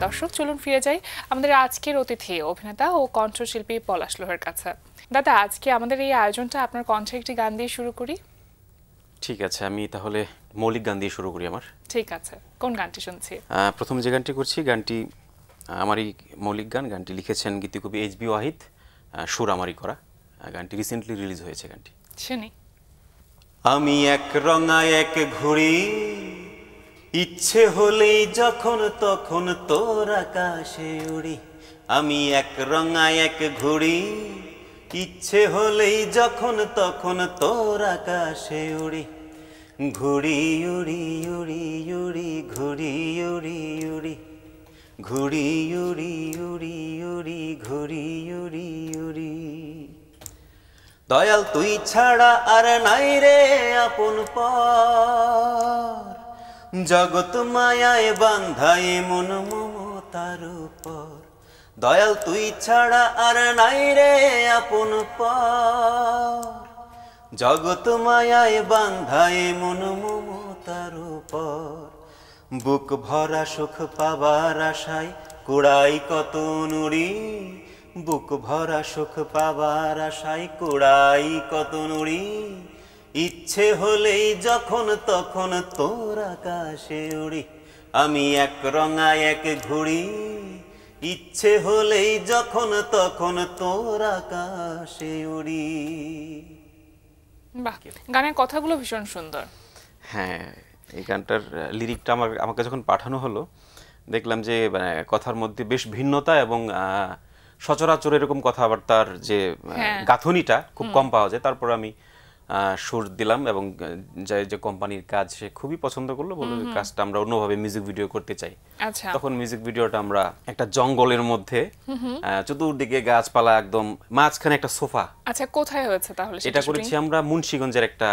দর্শক চলুন ফিরে যাই আমাদের আজকের অতিথি অভিনেতা ও কণ্ঠশিল্পী পলাশ লোহার কাছে। দাদা, আজকে আমাদের এই আয়োজনটা আপনার কণ্ঠে একটি গান দিয়ে শুরু করি। ঠিক আছে, আমি তাহলে মৌলিক গান দিয়ে শুরু করি। আমার ঠিক আছে, কোন গানটি শুনছি? প্রথম যে গানটি করছি, গানটি আমারই মৌলিক গান। গানটি লিখেছেন গীতিকবি এইচ.বি. ওয়াহিদ, সুর আমারই করা। গানটি রিসেন্টলি রিলিজ হয়েছে। গানটি শুনি। আমি এক রঙা এক ঘুড়ি, ইচ্ছে হলেই যখন তখন তোর আকাশে উড়ি। আমি এক রঙা এক ঘুড়ি, ইচ্ছে হলেই যখন তখন তোর আকাশে উড়ি। ঘুড়ি উড়ি উড়ি উড়ি ঘুড়ি উড়ি উড়ি ঘুড়ি উড়ি উড়ি উড়ি ঘুড়ি উড়ি উড়ি। দয়াল তুই ছাড়া আর নাই রে আপন পর, জগৎ মায়ায় বান্ধায় মন মমতার উপর। দয়াল তুই ছাড়া আর নাই রে আপন পর, জগৎ মায়ায় বান্ধায় মন মমতার উপর। বুক ভরা সুখ পাবার আশায় কুড়াই কত নুড়ি, বুক ভরা সুখ পাবার আশায় কুড়াই কত নুড়ি। ইচ্ছে হলেই যখন তখন তোর আকাশে উড়ি। আমি এক রঙা এক ঘুড়ি, ইচ্ছে হলেই যখন তখন তোর আকাশে উড়ি। বাহ, গানের কথাগুলো ভীষণ সুন্দর। হ্যাঁ, এই গানটার লিরিকটা আমাকে যখন পাঠানো হলো, দেখলাম যে কথার মধ্যে বেশ ভিন্নতা এবং সচরাচর এরকম কথাবার্তার যে গাঁথনিটা খুব কম পাওয়া যায়। তারপর আমি সুর দিলাম এবং যে কোম্পানির কাজ সে খুবই পছন্দ করলো, বললো কাজটা আমরা অন্যভাবে মিউজিক ভিডিও করতে চাই। তখন মিউজিক ভিডিওটা আমরা একটা জঙ্গলের মধ্যে, চতুর্দিকে গাছপালা, একদম মাঝখানে একটা সোফা। আচ্ছা, কোথায় হয়েছে তাহলে? এটা করেছি আমরা মুন্সিগঞ্জের একটা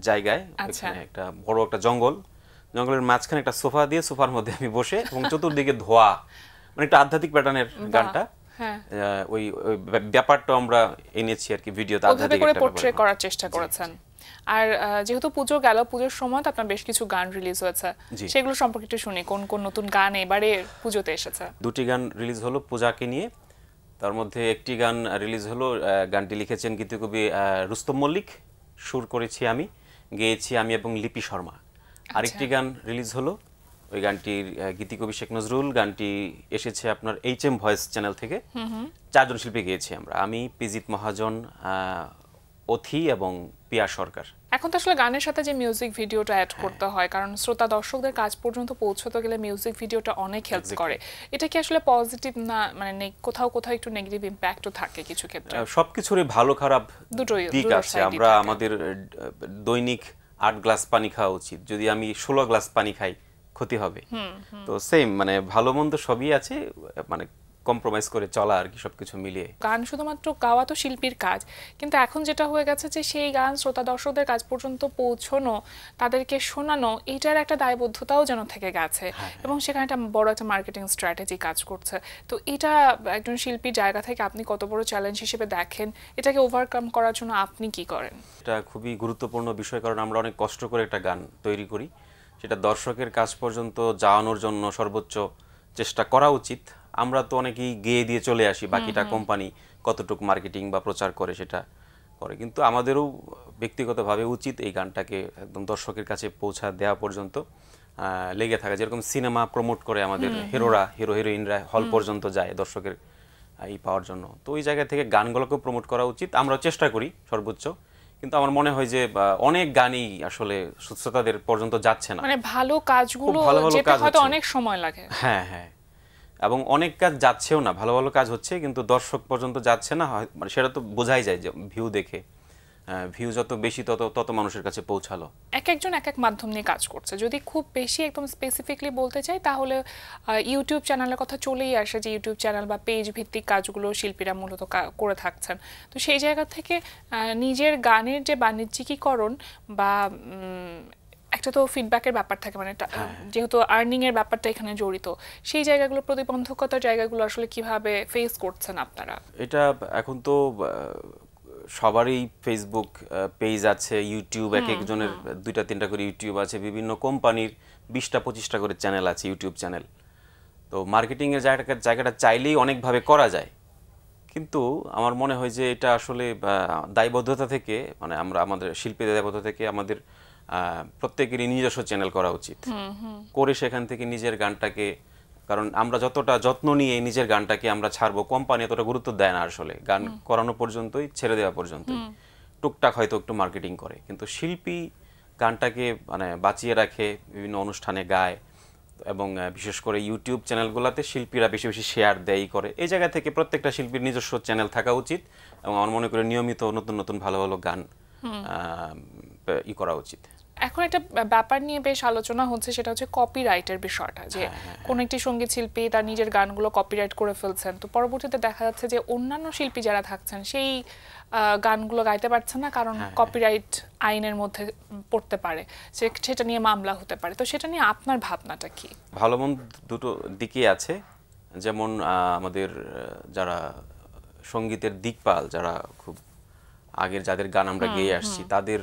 জায়গায়, একটা বড় একটা জঙ্গলের মাঝখানে একটা সোফা দিয়ে, সোফার মধ্যে আমি বসে এবং চতুর্দিকে ধোয়া, মানে একটা আধ্যাত্মিক প্যাটার্নের গানটা। ওই ব্যাপারটা আমরা এনেছি আর কি ভিডিওতে, আধ্যাত্মিক করে পোর্ট্রে করার চেষ্টা করেছেন। আর যেহেতু পুজো গেল, পুজোর সময় আপনার বেশ কিছু গান রিলিজ হয়েছে, সেগুলো সম্পর্কে একটু শুনি। কোন কোন নতুন গান এবারে পুজোতে এসেছে? দুটি গান রিলিজ হলো পূজাকে নিয়ে। তার মধ্যে একটি গান রিলিজ হলো, গানটি লিখেছেন গীতিকবি রুস্তম মল্লিক, সুর করেছি আমি, গেয়েছি আমি এবং লিপি শর্মা। আরেকটি গান রিলিজ হলো, ওই গানটির গীতিকবি শেখ নজরুল। গানটি এসেছে আপনার HM ভয়েস চ্যানেল থেকে। চারজন শিল্পী গেয়েছি আমরা, আমি, পিজিত মহাজন, অথি এবং পিয়া সরকার। এখন তো আসলে গানের সাথে যে মিউজিক ভিডিওটা অ্যাড করতে হয়, কারণ শ্রোতা দর্শকদের কাজ পর্যন্ত পৌঁছতে গেলে মিউজিক ভিডিওটা অনেক হেল্প করে। এটা কি আসলে পজিটিভ না, মানে কোথাও কোথাও একটু নেগেটিভ ইম্প্যাক্টও থাকে কিছু ক্ষেত্রে? সবকিছুরই ভালো খারাপ দুটোই দিক আছে। আমরা আমাদের দৈনিক 8 গ্লাস পানি খাওয়া উচিত, যদি আমি 16 গ্লাস পানি খাই ক্ষতি হবে। তো সেম, মানে ভালো মন্দ সবই আছে, মানে কম্প্রোমাইজ করে চলা আর কি, সবকিছু মিলিয়ে। গান শুধুমাত্র গাওয়া তো শিল্পীর কাজ, কিন্তু এখন যেটা হয়ে গেছে যে সেই গান শ্রোতা দর্শকদের কাজ পর্যন্ত পৌঁছানো, তাদেরকে শোনানো, এইটার একটা দায়বদ্ধতাও যেন থেকে গেছে এবং সেখানে একটা বড় একটা মার্কেটিং স্ট্র্যাটেজি কাজ করছে। তো এটা একজন শিল্পীর জায়গা থেকে আপনি কত বড় চ্যালেঞ্জ হিসেবে দেখেন? এটাকে ওভারকাম করার জন্য আপনি কি করেন? এটা খুবই গুরুত্বপূর্ণ বিষয়, কারণ আমরা অনেক কষ্ট করে একটা গান তৈরি করি, সেটা দর্শকের কাজ পর্যন্ত যাওয়ানোর জন্য সর্বোচ্চ চেষ্টা করা উচিত। আমরা তো অনেকেই গেয়ে দিয়ে চলে আসি, বাকিটা কোম্পানি কতটুকু মার্কেটিং বা প্রচার করে সেটা করে, কিন্তু আমাদেরও ব্যক্তিগতভাবে উচিত এই গানটাকে একদম দর্শকের কাছে পৌঁছা দেওয়া পর্যন্ত লেগে থাকা। যেরকম সিনেমা প্রমোট করে আমাদের হিরো হিরোইনরা হল পর্যন্ত যায় দর্শকের এই পাওয়ার জন্য, তো ওই জায়গা থেকে গানগুলোকেও প্রমোট করা উচিত। আমরা চেষ্টা করি সর্বোচ্চ, কিন্তু আমার মনে হয় যে অনেক গানই আসলে শ্রোতাদের পর্যন্ত যাচ্ছে না। মানে ভালো কাজগুলো যেতে হয়তো অনেক সময় লাগে। হ্যাঁ হ্যাঁ, এবং অনেক কাজ যাচ্ছেও না, ভালো ভালো কাজ হচ্ছে কিন্তু দর্শক পর্যন্ত যাচ্ছে না। মানে সেটা তো বোঝাই যায় যে ভিউ দেখে, ভিউ যত বেশি তত মানুষের কাছে পৌঁছালো। এক একজন এক এক মাধ্যম নিয়ে কাজ করছে। যদি খুব বেশি একদম স্পেসিফিকলি বলতে চাই, তাহলে ইউটিউব চ্যানেলের কথা চলেই আসে, যে ইউটিউব চ্যানেল বা পেজ ভিত্তিক কাজগুলো শিল্পীরা মূলত করে থাকছেন। তো সেই জায়গা থেকে নিজের গানের যে বাণিজ্যিকীকরণ বা একটা তো ফিডব্যাকের ব্যাপার থাকে, মানে যেহেতু আর্নিং এর ব্যাপারটা এখানে জড়িত, সেই জায়গাগুলো, প্রতিবন্ধকতার জায়গাগুলো আসলে কিভাবে ফেস করছেন আপনারা? এটা এখন তো সবারই ফেসবুক পেজ আছে, ইউটিউব, এক একজনের 2টা 3টা করে ইউটিউব আছে, বিভিন্ন কোম্পানির 20টা 25টা করে চ্যানেল আছে, ইউটিউব চ্যানেল। তো মার্কেটিং এর জায়গাটা চাইলেই অনেকভাবে করা যায়, কিন্তু আমার মনে হয় যে এটা আসলে দায়বদ্ধতা থেকে, মানে আমরা আমাদের শিল্পীদের দায়বদ্ধতা থেকে আমাদের প্রত্যেকেরই নিজস্ব চ্যানেল করা উচিত, করে সেখান থেকে নিজের গানটাকে, কারণ আমরা যতটা যত্ন নিয়ে নিজের গানটাকে আমরা ছাড়বো, কোম্পানি এতটা গুরুত্ব দেয় না আসলে, গান করানো পর্যন্তই, ছেড়ে দেওয়া পর্যন্তই, টুকটাক হয়তো একটু মার্কেটিং করে, কিন্তু শিল্পী গানটাকে মানে বাঁচিয়ে রাখে, বিভিন্ন অনুষ্ঠানে গায়, এবং বিশেষ করে ইউটিউব চ্যানেলগুলোতে শিল্পীরা বেশি বেশি শেয়ার দেয় করে। এই জায়গা থেকে প্রত্যেকটা শিল্পীর নিজস্ব চ্যানেল থাকা উচিত, এবং আমার মনে করি নিয়মিত নতুন নতুন ভালো ভালো গান করা উচিত। এখন একটা ব্যাপার নিয়ে বেশ আলোচনা হচ্ছে, সেটা হচ্ছে কপিরাইটের বিষয়টা, যে কোন একটি সঙ্গীত শিল্পী তার নিজের গানগুলো কপিরাইট করে ফেলছেন, তো পরবর্তীতে দেখা যাচ্ছে যে অন্যান্য শিল্পী যারা থাকছেন সেই গানগুলো গাইতে পারছেন না, কারণ কপিরাইট আইনের মধ্যে পড়তে পারে, সেটা নিয়ে মামলা হতে পারে। তো সেটা নিয়ে আপনার ভাবনাটা কি? ভালো মন্দ দুটো দিকই আছে। যেমন আমাদের যারা সঙ্গীতের দিকপাল, যারা খুব আগের যাদের গান আমরা গেয়ে আসছি, তাদের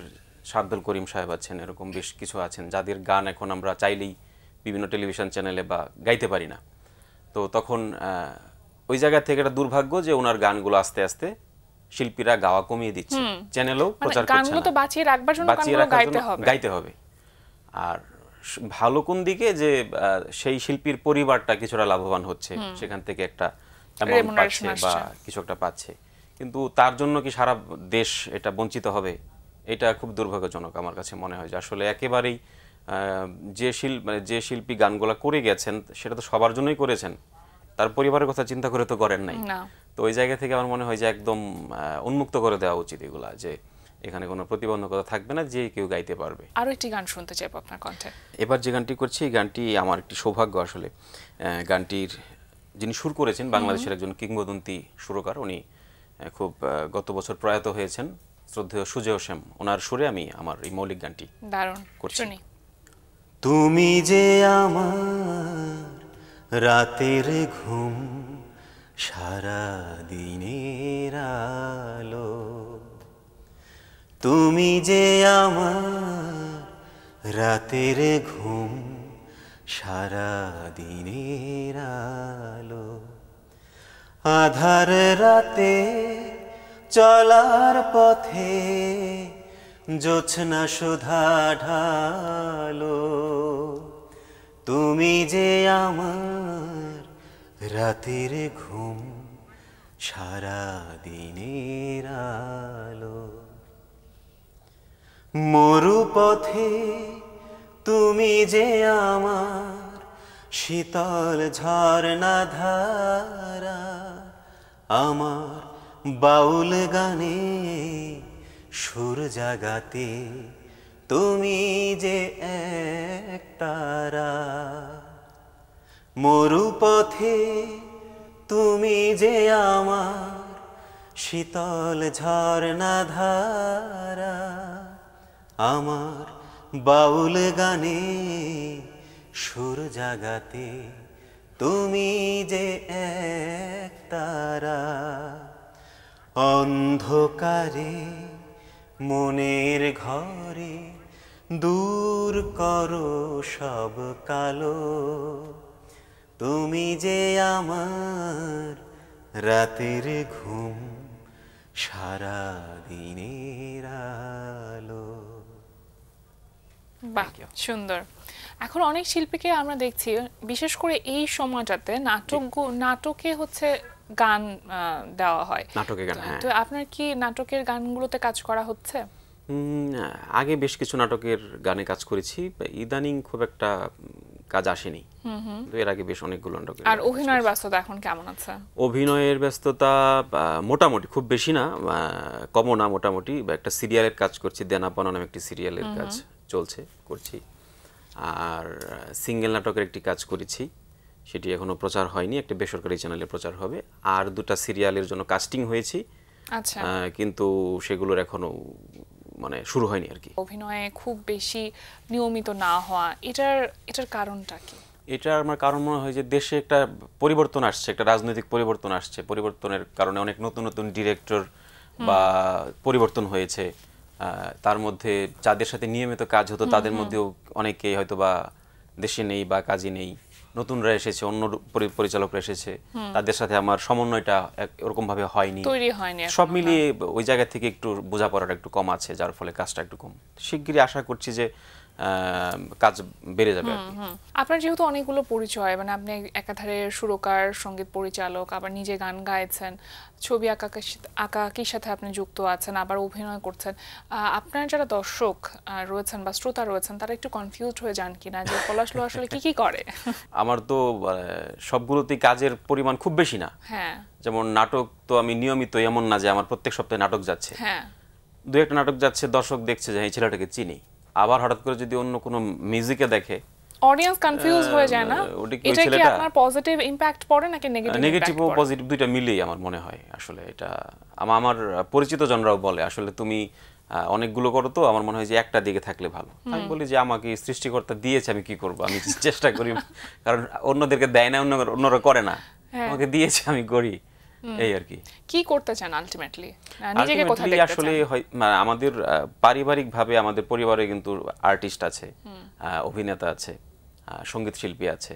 শার্দুল করিম সাহেব আছেন, এরকম বেশ কিছু আছেন যাদের গান এখন আমরা চাইলেই বিভিন্ন টেলিভিশন চ্যানেলে বা গাইতে পারি না। তো তখন ওই জায়গা থেকে একটা দুর্ভাগ্য যে ওনার গানগুলো আস্তে আস্তে শিল্পীরা গাওয়া কমিয়ে দিচ্ছে, চ্যানেলেও প্রচার করছে না। গানগুলো তো বাঁচিয়ে রাখবার জন্য গানগুলো গাইতে হবে। আর ভালো কোন দিকে যে সেই শিল্পীর পরিবারটা কিছুটা লাভবান হচ্ছে, সেখান থেকে একটা অ্যামাউন্ট পাচ্ছে বা কিছু একটা পাচ্ছে, কিন্তু তার জন্য কি সারা দেশ এটা বঞ্চিত হবে? এটা খুব দুর্ভাগ্যজনক আমার কাছে মনে হয়। যে আসলে একেবারেই যে শিল্পী গানগুলা করে গেছেন সেটা তো সবার জন্যই করেছেন, তার পরিবারের কথা চিন্তা করে তো করেন নাই। তো ওই জায়গা থেকে আমার মনে হয় যে একদম উন্মুক্ত করে দেওয়া উচিত এগুলা, যে এখানে কোনো প্রতিবন্ধকতা থাকবে না, যে কেউ গাইতে পারবে। আরো একটি গান শুনতে চাইবো আপনার কণ্ঠে। এবার যে গানটি করছি, এই গানটি আমার একটি সৌভাগ্য আসলে। গানটির যিনি সুর করেছেন বাংলাদেশের একজন কিংবদন্তি সুরকার, উনি খুব গত বছর প্রয়াত হয়েছেন, শ্রদ্ধেয় সুজেয় শ্যাম। ওনার সুরে আমি আমার এই মৌলিক গানটি দারুণ করছি। শুনি। তুমি যে আমার রাতের ঘুম, সারা দিনের আলো, তুমি যে আমার রাতের ঘুম, সারা দিনের আলো, আধার রাতে চলার পথে জোছনা সুধা ঢালো, তুমি যে আমার রাতের ঘুম, সারা দিনের আলো। মরুপথে তুমি যে আমার শীতল ঝর্ণা ধারা, আমার বাউল গানে সুর জাগাতে তুমি যে এক তারা। মরুপথে তুমি যে আমার শীতল ঝর্ণা ধারা, আমার বাউল গানে সুর জাগাতে তুমি যে এক তারা। অন্ধকারে মনের ঘরে দূর করো সব কালো, তুমি যে আমার রাতের ঘুম, সারা দিনের আলো। বাহ, সুন্দর। এখন অনেক শিল্পীকে আমরা দেখছি, বিশেষ করে এই সময়টাতে নাটকে হচ্ছে গান দেওয়া হয়, নাটকে গান। তো আপনার কি নাটকের গানগুলোতে কাজ করা হচ্ছে? আগে বেশ কিছু নাটকের গানে কাজ করেছি, ইদানিং খুব একটা কাজ আসেনি, এর আগে বেশ অনেকগুলো নাটক। আর অভিনয়ের ব্যস্ততা এখন কেমন আছে? অভিনয়ের ব্যস্ততা মোটামুটি, খুব বেশি না, কমও না, মোটামুটি। একটা সিরিয়ালের কাজ করছি, দেনাপানা নামে একটি সিরিয়ালের কাজ করছি। আর সিঙ্গেল নাটকের একটি কাজ করেছি, সেটি এখনো প্রচার হয়নি, একটা বেসরকারি চ্যানেলে প্রচার হবে। আর দুটা সিরিয়ালের জন্য কাস্টিং হয়েছি, আচ্ছা, কিন্তু সেগুলোর এখনো মানে শুরু হয়নি আর কি। অভিনয়ে খুব বেশি নিয়মিত না হওয়া, এটার কারণটা কি? এটা আমার কারণ মনে হয় যে দেশে একটা পরিবর্তন আসছে, একটা রাজনৈতিক পরিবর্তন আসছে, পরিবর্তনের কারণে অনেক নতুন নতুন ডিরেক্টর বা পরিবর্তন হয়েছে। তার মধ্যে যাদের সাথে নিয়মিত কাজ হতো তাদের মধ্যেও অনেকেই হয়তো বা দেশে নেই বা কাজে নেই, নতুনরা এসেছে, অন্য পরিচালকরা এসেছে, তাদের সাথে আমার সমন্বয়টা ওরকম ভাবে হয়নি, তৈরি হয়নি সব মিলিয়ে ওই জায়গা থেকে একটু বোঝাপড়াটা একটু কম আছে, যার ফলে কাজটা একটু কম। শিগগিরই আশা করছি যে কাজ বেড়ে যাবে আর কি। আপনার যেহেতু অনেকগুলো পরিচয়, মানে আপনি একাধারে সুরকার, সঙ্গীত পরিচালক, আবার নিজে গান গাইছেন, ছবি আঁকাকির সাথে আপনি যুক্ত আছেন, আবার অভিনয় করছেন, আপনার যারা দর্শক রয়েছেন বা শ্রোতা রয়েছেন তারা একটু কনফিউজড হয়ে যান কিনা যে পলাশলো আসলে কি করে? আমার তো সবগুলোতেই কাজের পরিমাণ খুব বেশি না। হ্যাঁ, যেমন নাটক তো আমি নিয়মিত, এমন না যে আমার প্রত্যেক সপ্তাহে নাটক যাচ্ছে। হ্যাঁ, দু একটা নাটক যাচ্ছে, দর্শক দেখছে যে এই ছেলেটাকে চিনি, আবার হঠাৎ করে যদি অন্য কোনো মিউজিকে দেখে অডিয়েন্স কনফিউজ হয়ে যায় না? এটা কি আপনার পজিটিভ ইমপ্যাক্ট পড়ে নাকি নেগেটিভ? নেগেটিভ ও পজিটিভ দুইটা মিলেই আমার মনে হয়। আসলে এটা আমার পরিচিত জনরাও বলে আসলে তুমি অনেকগুলো করো, তো আমার মনে হয় যে একটা দিকে থাকলে ভালো। আমি বলি যে আমাকে সৃষ্টিকর্তা দিয়েছে, আমি কি করব, আমি চেষ্টা করি, কারণ অন্যদেরকে দেয় না, অন্যরা করে না, আমাকে দিয়েছে আমি করি, এই আর কি। কি করতে চান আলটিমেটলি, নিজেকে কোথায় দেখতে চান? আসলে আমাদের পারিবারিকভাবে আমাদের পরিবারে কিন্তু আর্টিস্ট আছে, অভিনেতা আছে, সঙ্গীত শিল্পী আছে,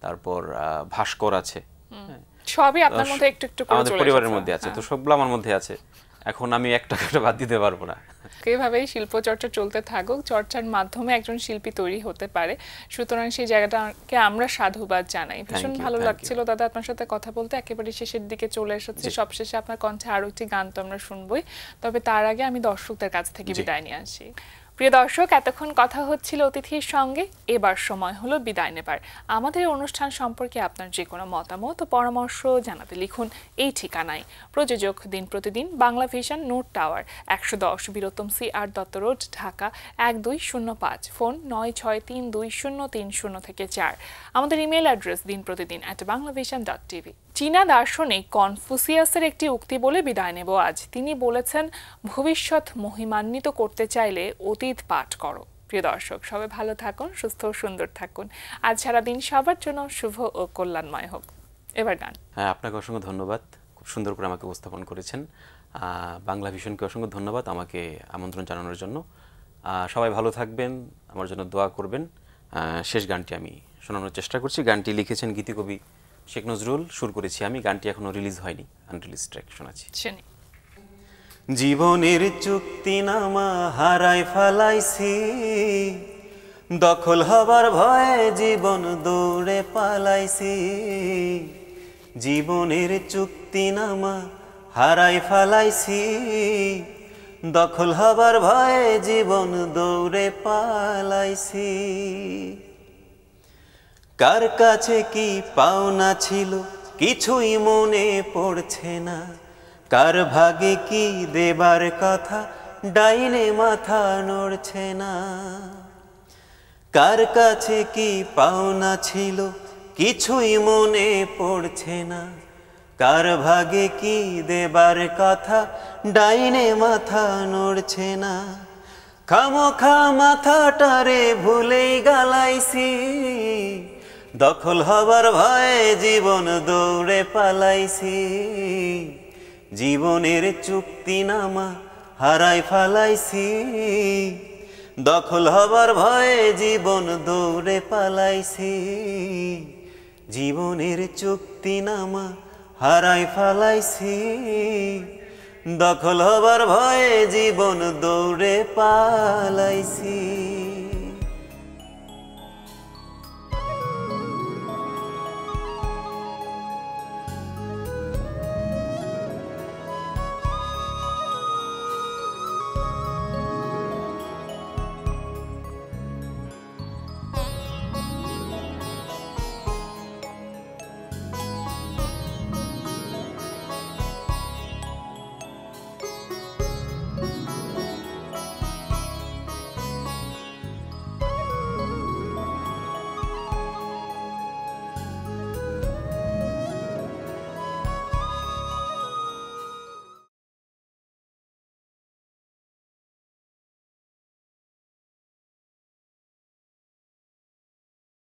তারপর ভাস্কর আছে, সবই আপনার মধ্যে একটু একটু করে আমাদের পরিবারের মধ্যে আছে, তো সবগুলো আমার মধ্যে আছে। এখন আমি একটা বাদ দিতে পারবো না। এভাবেই শিল্প চর্চা চলতে থাকুক, চর্চার মাধ্যমে একজন শিল্পী তৈরি হতে পারে। সুতরাং সেই জায়গাটাকে আমরা সাধুবাদ জানাই। ভীষণ ভালো লাগছিল দাদা আপনার সাথে কথা বলতে। একেবারে শেষের দিকে চলে এসেছে, সবশেষে আপনার কণ্ঠে আরো একটি গান তো আমরা শুনবই, তবে তার আগে আমি দর্শকদের কাছ থেকে বিদায় নিয়ে আসি। প্রিয় দর্শক, এতক্ষণ কথা হচ্ছিল অতিথির সঙ্গে, এবার সময় হলো বিদায় নেবার। আমাদের অনুষ্ঠান সম্পর্কে আপনার যে কোনো মতামত ও পরামর্শ জানাতে লিখুন এই ঠিকানায়। প্রযোজক দিন প্রতিদিন, Bangla vision, note tower, 110 বীরত্তম CR Dutta road, Dhaka 1205, phone 96320303 আমাদের ইমেল অ্যাড্রেস dinprotidin@banglavision.tv। চীনা দার্শনিক কনফুসিয়াসের একটি উক্তি বলে বিদায় নেব আজ। তিনি বলেছেন, ভবিষ্যৎ মহিমান্বিত করতে চাইলে অতীত পাঠ করো। প্রিয় দর্শক, সবাই ভালো থাকুন, সুস্থ ও সুন্দর থাকুন। আজ সারাদিন সবার জন্য শুভ ও কল্যাণময় হোক। এবার গান। হ্যাঁ, আপনাকে অসংখ্য ধন্যবাদ, খুব সুন্দর করে আমাকে উপস্থাপন করেছেন। বাংলা ভিশনকে অসংখ্য ধন্যবাদ আমাকে আমন্ত্রণ জানানোর জন্য। সবাই ভালো থাকবেন, আমার জন্য দোয়া করবেন। শেষ গানটি আমি শোনানোর চেষ্টা করছি। গানটি লিখেছেন গীতিকবি শেখ নজরুল, সুর করেছি আমি। গানটি এখনো রিলিজ হয়নি, আনরিলিজ ট্র্যাক শোনাচ্ছি। জীবনের চুক্তিনামা হারাই ফেলাইছি, দখল হবার ভয়ে জীবন দৌড়ে পালাইছি। জীবনের চুক্তিনামা হারাই ফেলাইছি, দখল হবার ভয়ে জীবন দৌড়ে পালাইছি। কার কাছে কি পাওনা ছিল কিছুই মনে পড়ছে না, কার ভাগে কি দেবার কথা ডাইনে মাথা নড়ছে না। কার কাছে কি পাওনা ছিল কিছুই মনে পড়ছে না, কার ভাগে কি দেবার কথা ডাইনে মাথা নড়ছে না। খামোখা মাথাটারে ভুলেই গালাইছি, দখল হবার ভয়ে জীবন দৌড়ে পালাইছি। জীবনের চুক্তিনামা হারাই ফেলাইছি, দখল হবার ভয়ে জীবন দৌড়ে পালাইছি। জীবনের চুক্তিনামা হারাই ফেলাইছি, দখল হবার ভয়ে জীবন দৌড়ে পালাইছি।